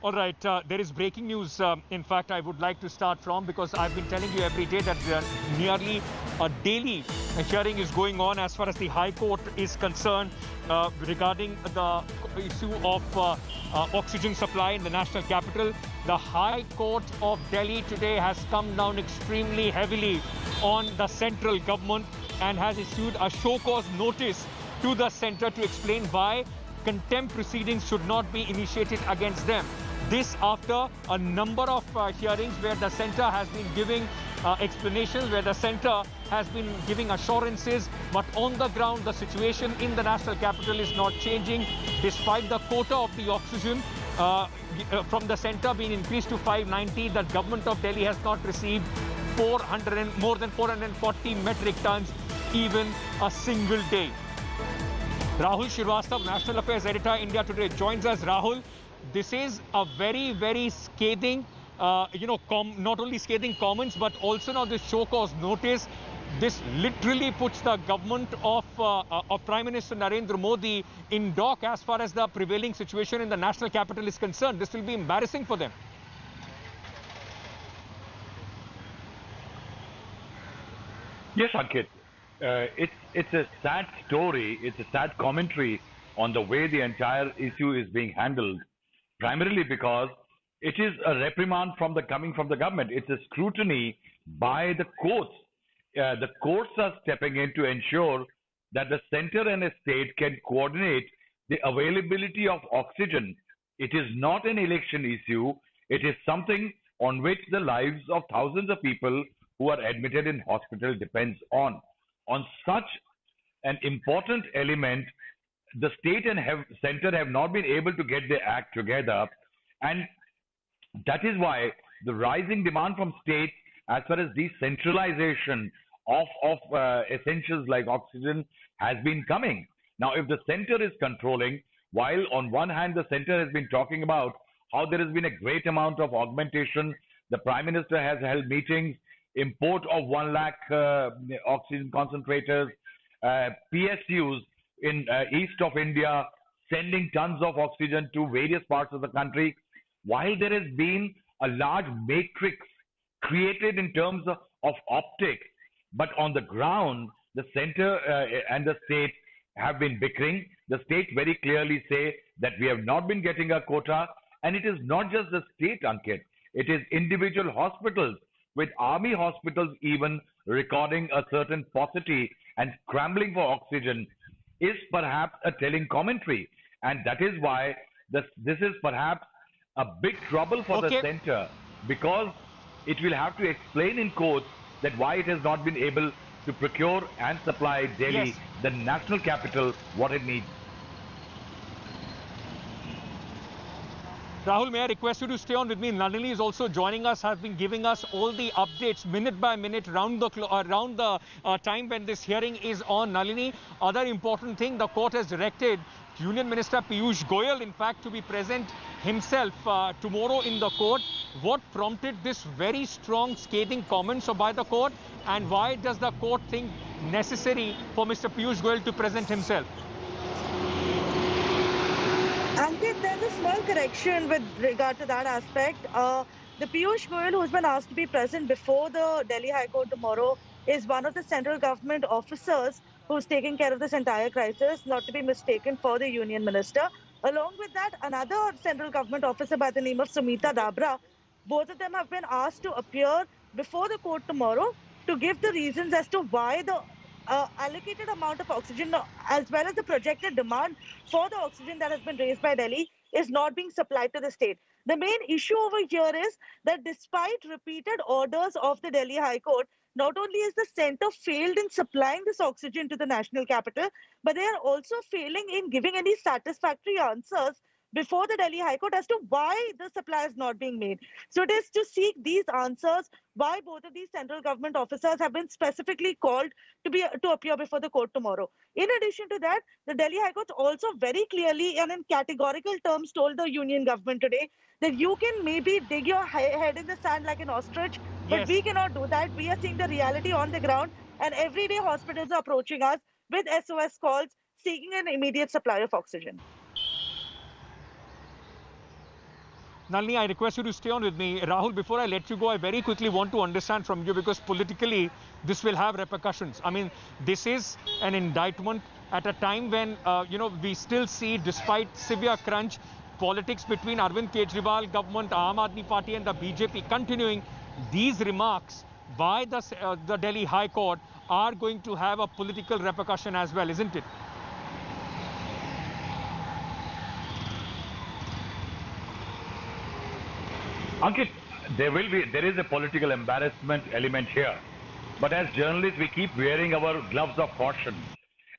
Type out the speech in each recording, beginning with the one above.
All right, there is breaking news. In fact, I would like to start from because I've been telling you every day that nearly a daily hearing is going on as far as the High Court is concerned regarding the issue of oxygen supply in the national capital. The High Court of Delhi today has come down extremely heavily on the central government and has issued a show cause notice to the centre to explain why contempt proceedings should not be initiated against them. This after a number of hearings where the centre has been giving explanations, where the centre has been giving assurances, but on the ground the situation in the national capital is not changing despite the quota of the oxygen from the centre being increased to 590. The government of Delhi has not received more than 440 metric tons even a single day. Rahul Shrivastava, National Affairs Editor, India Today, joins us. Rahul, this is a very, very scathing, not only scathing comments, but also now this show cause notice. This literally puts the government of Prime Minister Narendra Modi in dock as far as the prevailing situation in the national capital is concerned. This will be embarrassing for them. Yes, Ankit. It's a sad story. It's a sad commentary on the way the entire issue is being handled, primarily because it is a reprimand coming from the government. It's a scrutiny by the courts. The courts are stepping in to ensure that the center and a state can coordinate the availability of oxygen. It is not an election issue. It is something on which the lives of thousands of people who are admitted in hospital depends on. On such an important element, the state and center have not been able to get their act together, and that is why the rising demand from states as far as decentralization of essentials like oxygen has been coming. Now, if the center is controlling, while on one hand the center has been talking about how there has been a great amount of augmentation, the Prime Minister has held meetings, import of 1 lakh oxygen concentrators, PSUs in east of India sending tons of oxygen to various parts of the country. While there has been a large matrix created in terms of optics, but on the ground, the center and the state have been bickering. The state very clearly say that we have not been getting a quota, and it is not just the state, Ankit. It is individual hospitals, with army hospitals even recording a certain paucity and scrambling for oxygen, is perhaps a telling commentary. And that is why this is perhaps a big trouble for the center, because it will have to explain in courts that why it has not been able to procure and supply Delhi, the national capital, what it needs. Rahul, may I request you to stay on with me? Nalini is also joining us, has been giving us all the updates minute by minute around the time when this hearing is on. Nalini, other important thing, the court has directed Union Minister Piyush Goyal, in fact, to be present himself tomorrow in the court. What prompted this very strong scathing comments by the court, and why does the court think necessary for Mr. Piyush Goyal to present himself? Ankit, there's a small correction with regard to that aspect. The Piyush Goyal, who's been asked to be present before the Delhi High Court tomorrow, is one of the central government officers who's taking care of this entire crisis, not to be mistaken for the union minister. Along with that, another central government officer by the name of Sumita Dabra. Both of them have been asked to appear before the court tomorrow to give the reasons as to why the allocated amount of oxygen, as well as the projected demand for the oxygen that has been raised by Delhi, is not being supplied to the state. The main issue over here is that despite repeated orders of the Delhi High Court, not only is the center failed in supplying this oxygen to the national capital, but they are also failing in giving any satisfactory answers before the Delhi High Court as to why the supply is not being made. So it is to seek these answers why both of these central government officers have been specifically called to appear before the court tomorrow. In addition to that, the Delhi High Court also very clearly and in categorical terms told the union government today that you can maybe dig your head in the sand like an ostrich, but we cannot do that. We are seeing the reality on the ground, and every day hospitals are approaching us with SOS calls seeking an immediate supply of oxygen. Nalini, I request you to stay on with me. Rahul, before I let you go, I very quickly want to understand from you, because politically this will have repercussions. I mean, this is an indictment at a time when, we still see, despite severe crunch, politics between Arvind Kejriwal government, Aam Aadmi Party and the BJP continuing. These remarks by the Delhi High Court are going to have a political repercussion as well, isn't it? Ankit, there is a political embarrassment element here. But as journalists, we keep wearing our gloves of caution.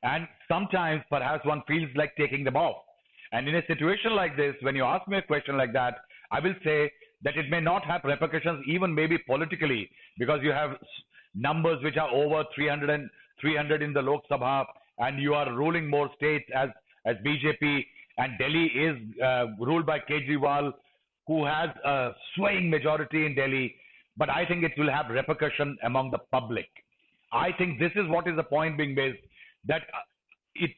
And sometimes perhaps one feels like taking them off. And in a situation like this, when you ask me a question like that, I will say that it may not have repercussions, even maybe politically, because you have numbers which are over 300 in the Lok Sabha, and you are ruling more states as BJP, and Delhi is ruled by Kejriwal, who has a swaying majority in Delhi. But I think it will have repercussion among the public. I think this is what is the point being made, that it's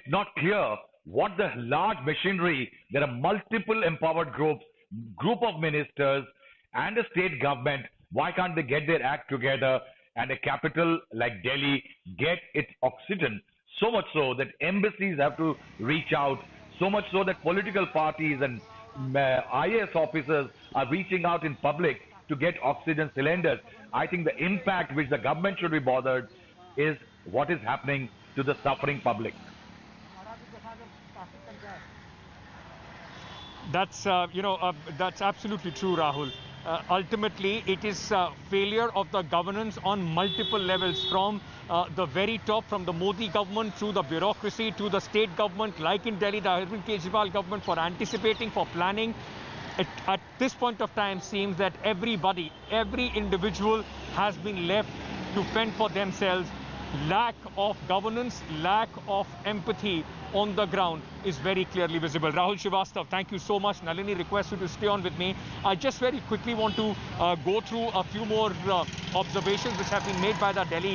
not clear what the large machinery, there are multiple empowered group of ministers and the state government. Why can't they get their act together, and a capital like Delhi get its oxygen? So much so that embassies have to reach out, so much so that political parties and IAS officers are reaching out in public to get oxygen cylinders. I think the impact which the government should be bothered is what is happening to the suffering public. That's, that's absolutely true, Rahul. Ultimately, it is failure of the governance on multiple levels, from the very top, from the Modi government through the bureaucracy to the state government, like in Delhi, the Arvind Kejriwal government, for anticipating, for planning. At this point of time, seems that every individual has been left to fend for themselves. Lack of governance, lack of empathy on the ground is very clearly visible. Rahul Srivastav, thank you so much. Nalini requests you to stay on with me. I just very quickly want to go through a few more observations which have been made by the Delhi